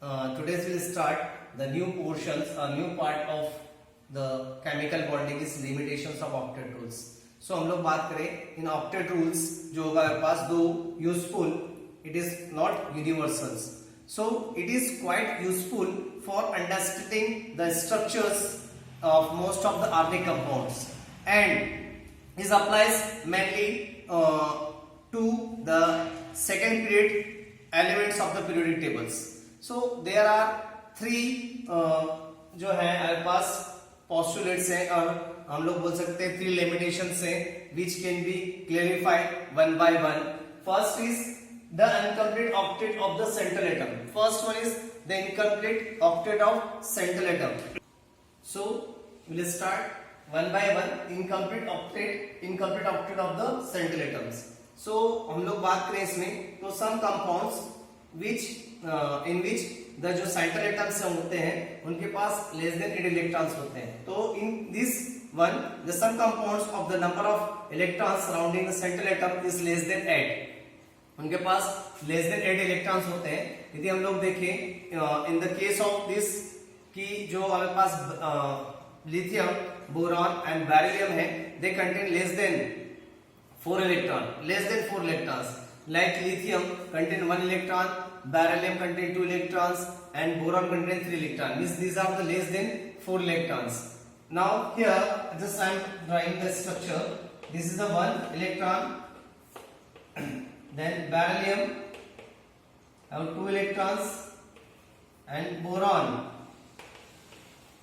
Today we'll start the new portions, a new part of the chemical bonding is limitations of octet rules. So हम लोग बात करें इन octet rules जो होगा हमारे पास दो useful, it is not universals. So it is quite useful for understanding the structures of most of the organic compounds and this applies mainly to the second period elements of the periodic tables. So there are three जो है हमारे पास postulates हैं और हम लोग बोल सकते हैं three limitations हैं which can be clarified one by one. First is the incomplete octet of the central atom. First one is the incomplete octet of central atom. So we will start one by one. Incomplete octet of the central atoms. So हम लोग बात करें इसमें तो some compounds which in which the जो central atoms होते हैं उनके पास less than 8 electrons होते हैं. तो in this one the some compounds of the number of electrons surrounding the central atom is less than 8. उनके पास less than 8 electrons होते हैं. यदि हम लोग देखें in the case of this कि जो हमारे पास lithium, boron and beryllium है they contain less than 4 electrons. Like lithium contain 1 electron, beryllium contain 2 electrons and boron contain 3 electrons. Means these are the less than 4 electrons. Now here just I am drawing the structure. This is the 1 electron. Then beryllium have 2 electrons and boron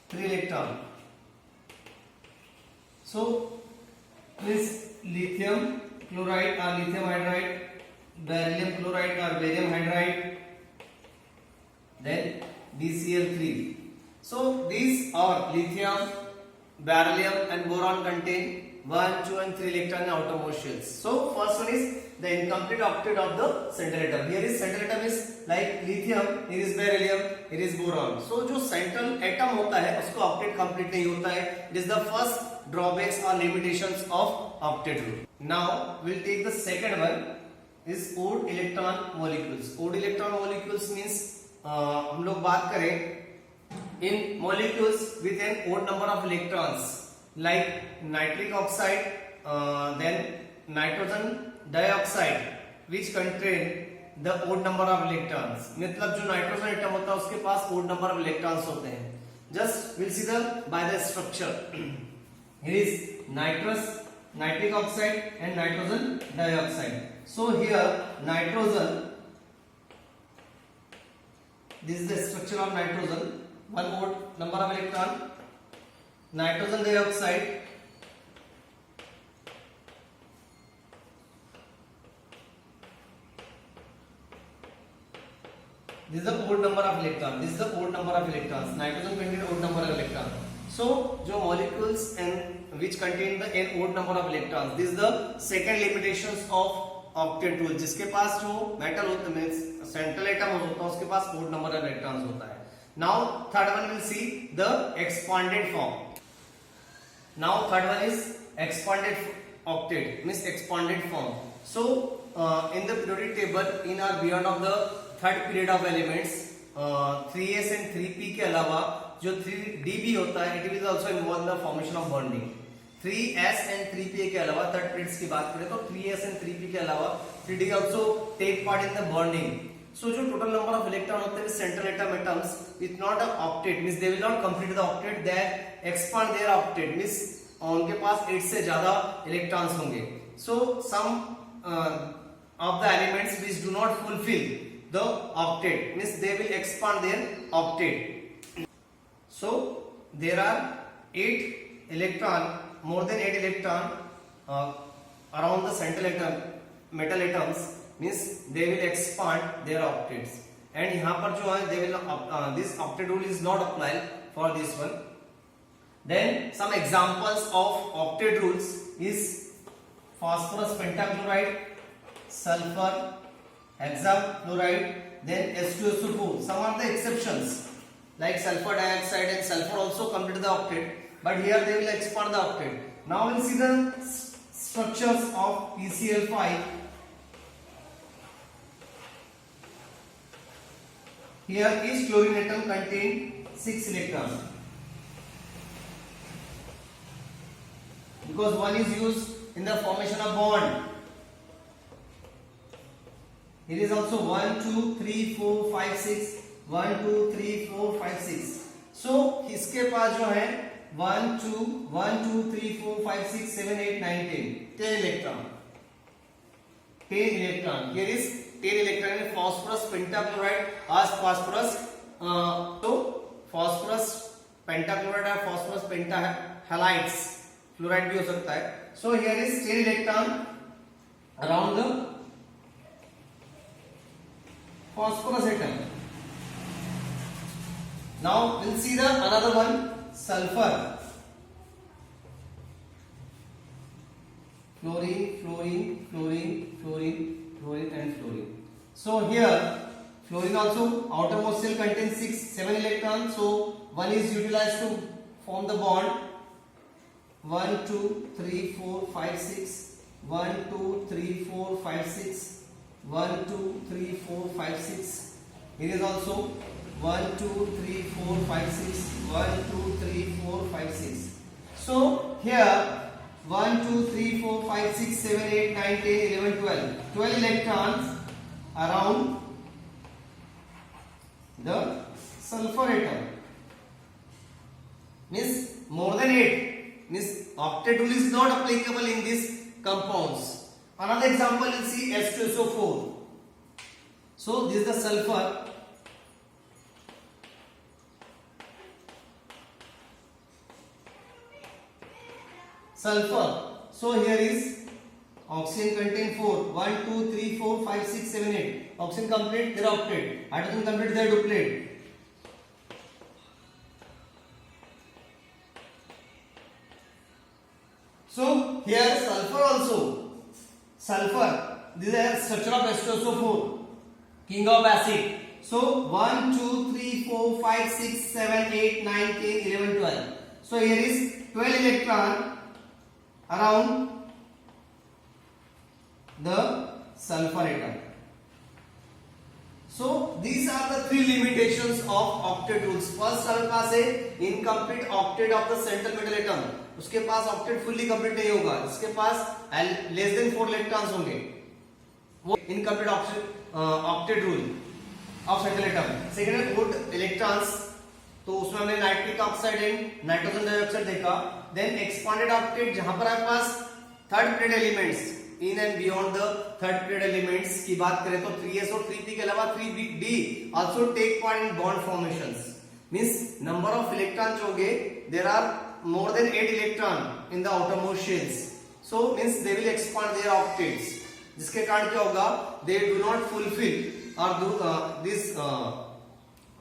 3 electron. So this lithium chloride or lithium hydride, beryllium chloride or barium hydride, then BCl3. So these are lithium, beryllium and boron contain 1, 2 and 3 electron in outermost shells. So first one is the incomplete octet of the central atom. Here is central atom is like lithium, here is beryllium, here is boron. So जो central atom होता है उसको octet complete नहीं होता है. It is the first drawbacks or limitations of octet rule. Now we'll take the second one is odd electron molecules. Odd electron molecules means हम लोग बात करें in molecules with an odd number of electrons like nitric oxide, then nitrogen dioxide which contain the odd number of electrons. मतलब जो nitrogen atom होता है उसके पास odd number of electrons होते हैं. Just we'll see the by the structure. Here is nitric oxide and nitrogen dioxide. So here nitrogen, this is the structure of nitrogen, one odd number of electron. Nitrogen dioxide, this is the odd number of electron. This is the odd number of electrons. Nitrogen contains odd number of electron. So जो molecules and which contain the n odd number of electrons. This is the second limitations of octet rule. जिसके पास जो metal होता है central atom होता है उसके पास odd number of electrons होता है. Now third one will see the expanded form. Now third one is expanded octet means expanded form. So in the periodic table in or beyond of the third period of elements 3s and 3p के अलावा जो 3d भी होता है it will also involve the formation of bonding. 3s and 3p के अलावा third periods की बात करें तो 3s and 3p के अलावा 3d also take part in the bonding. So जो total number of electron होते हैं central atom atoms is not a octet means they will not complete the octet, they expand their octet means उनके पास 8 से ज्यादा electrons होंगे. So some of the elements which do not fulfill the octet means they will expand their octet. So there are 8 electron, more than 8 electron around the central atom metal atoms means they will expand their octets. And यहाँ पर जो है they will this octet rule is not applied for this one. Then some examples of octet rules is phosphorus pentachloride, sulfur hexafluoride, then H2SO4. Some are the exceptions like sulfur dioxide and sulfur also complete the octet, but here they will expand the octet. Now we will see the structures of PCl5. here each chlorine atom contain 6 electrons because one is used in the formation of bond. It is also 1 2 3 4 5 6 1 2 3 4 5 6. So इसके पास जो है 1 2 3 4 5 6 7 8 9 10 electron. 10 electron. Here is 10 electron in phosphorus pentachloride as phosphorus. So phosphorus pentachloride और phosphorus pentahalides fluoride भी हो सकता है. So here is 10 electron around the phosphorus atom. Now we'll see the another one, sulfur. Fluorine, fluorine, fluorine, fluorine, fluorine and fluorine. So here fluorine also outermost shell contains 7 electrons. So one is utilized to form the bond. 1 2 3 4 5 6 1 2 3 4 5 6 1 2 3 4 5 6. It is also 1 2 3 4 5 6 1 2 3 4 5 6. So here 1 2 3 4 5 6 7 8 9 10 11 12 electrons around the sulfur atom. Means more than 8. Means octet rule is not applicable in these compounds. Another example we'll see H2SO4. So this is the sulfur. Sulfur. So here is oxygen contain 4. 1 2 3 4 5 6 7 8. Oxygen complete their octet. Hydrogen complete their duplet. So here sulfur also. Sulfur. This is a structure of H2SO4. King of acid. So 1 2 3 4 5 6 7 8 9 10 11 12. So here is 12 electron around the sulfur atom. So these are the 3 limitations of octet rules. First हमारे पास है incomplete octet of the central metal atom. उसके पास octet fully complete नहीं होगा. इसके पास less than 4 electrons होंगे. वो incomplete octet rule of central atom. Second है 4 electrons. तो उसमें हमने nitric oxide and nitrogen dioxide देखा. देन एक्सपांडेड ऑक्टेट जहां पर आपके पास third period elements in and beyond the third period elements की बात करें तो 3s और 3p के अलावा 3d also take part in bond formations. Means number of electron जो होंगे there are more than 8 electron in the outermost shells. So means they will expand their octets, जिसके कारण क्या होगा, दे डू नॉट फुलफिल और this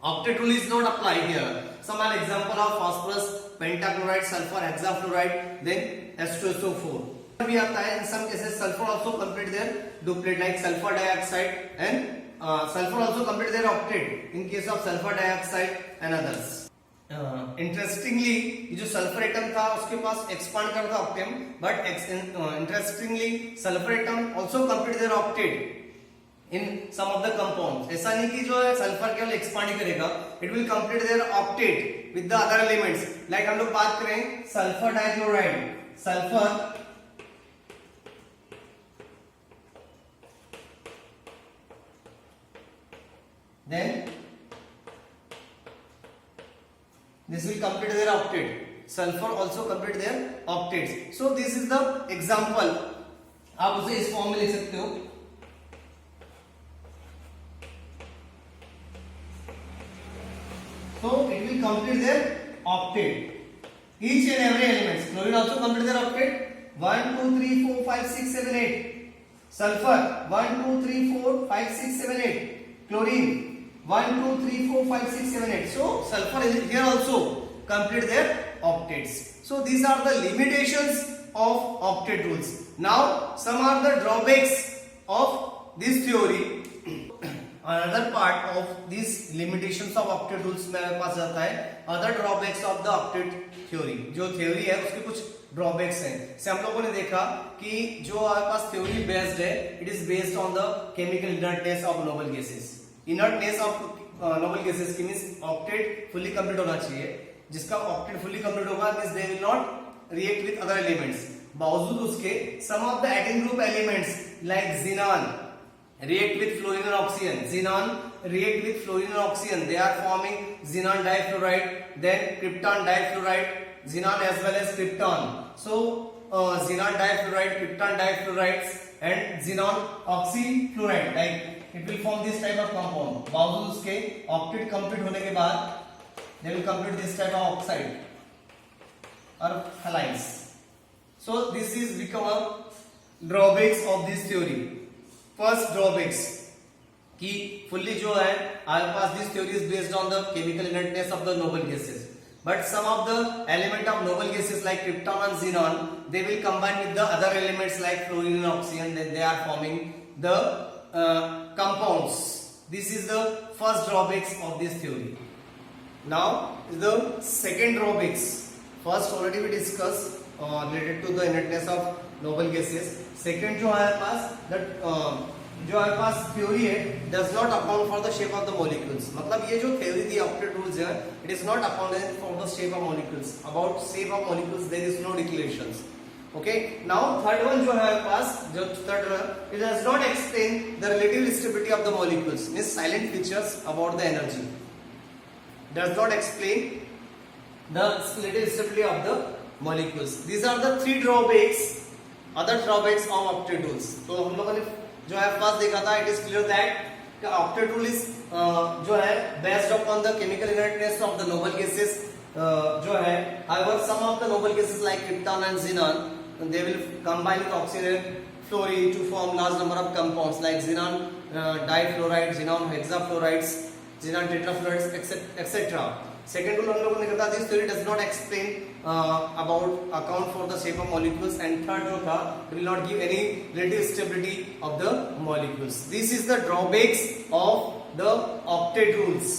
octet rule is not applied here. Some an example of phosphorus pentachloride, sulfur hexafluoride, then H2SO4 भी आता है. In some cases sulfur also complete their duplet like sulfur dioxide and sulfur also complete their octet in case of sulfur dioxide and others. Interestingly ये जो sulfur atom था उसके पास expand करता octet, but interestingly sulfur atom also complete their octet in some of the compounds. ऐसा नहीं कि जो है सल्फर केवल एक्सपांड ही करेगा, it will complete their octet with the other elements. Like हम लोग बात करें sulphur dichloride, sulphur then this will complete their octet. Sulfur also complete their octets. So this is the example. आप उसे इस फॉर्म में लिख सकते हो. So it will complete their octet. Each and every element. Chlorine also complete their octet. 1, 2, 3, 4, 5, 6, 7, 8. Sulfur 1, 2, 3, 4, 5, 6, 7, 8. Chlorine 1, 2, 3, 4, 5, 6, 7, 8. So sulfur is here also complete their octets. So these are the limitations of octet rules. Now some are the drawbacks of this theory. Another part of these limitations of octet rules मेरे पास आता है other drawbacks of the octet theory. जो theory है उसके कुछ drawbacks हैं. जैसे हम लोगों ने देखा कि जो हमारे पास theory based है, it is based on the chemical inertness of noble gases. Inertness of noble gases की मींस ऑक्टेट फुल्ली कंप्लीट होना चाहिए. जिसका ऑक्टेट फुल्ली कंप्लीट होगा means they will not react with other elements. बावजूद उसके some of the atom group elements like xenon react with fluorine and oxygen. Xenon react with fluorine and oxygen. They are forming xenon difluoride, then krypton difluoride, xenon as well as krypton. So xenon difluoride, krypton difluorides and xenon oxyfluoride, like it will form this type of compound. बावजूद उसके octet complete होने के बाद they will complete this type of oxide or halides. So this is become a drawbacks of this theory. First drawbacks कि fully जो है our pass this theory is based on the chemical inertness of the noble gases, but some of the element of noble gases like krypton and xenon they will combine with the other elements like fluorine and oxygen, then they are forming the compounds. This is the first drawbacks of this theory. Now the second drawbacks. First already we discussed related to the inertness of noble gases. Second जो हमारे पास जो हमारे पास theory है does not account for the shape of the molecules. मतलब ये जो थ्योरी दी ऑक्टेट रूल्स है it is not accounted for the shape of molecules. About shape of molecules there is no declarations. Okay, now third one जो है हमारे पास जो third one it does not explain the relative stability of the molecules. Means salient features about the energy does not explain the relative stability of the molecules. These are the three drawbacks other drawbacks of octet rules. तो हम लोगों ने जो है first देखा था it is clear that octet rule is जो है based upon the chemical inertness of the noble gases जो है. However some of the noble gases like krypton and xenon they will combine with oxygen and fluorine to form large number of compounds like xenon difluoride, xenon hexafluorides, xenon tetrafluorides etc. Second rule हम लोगों ने कहा this theory does not explain about account for the shape of molecules and third जो था will not give any relative stability of the molecules. This is the drawbacks of the octet rules.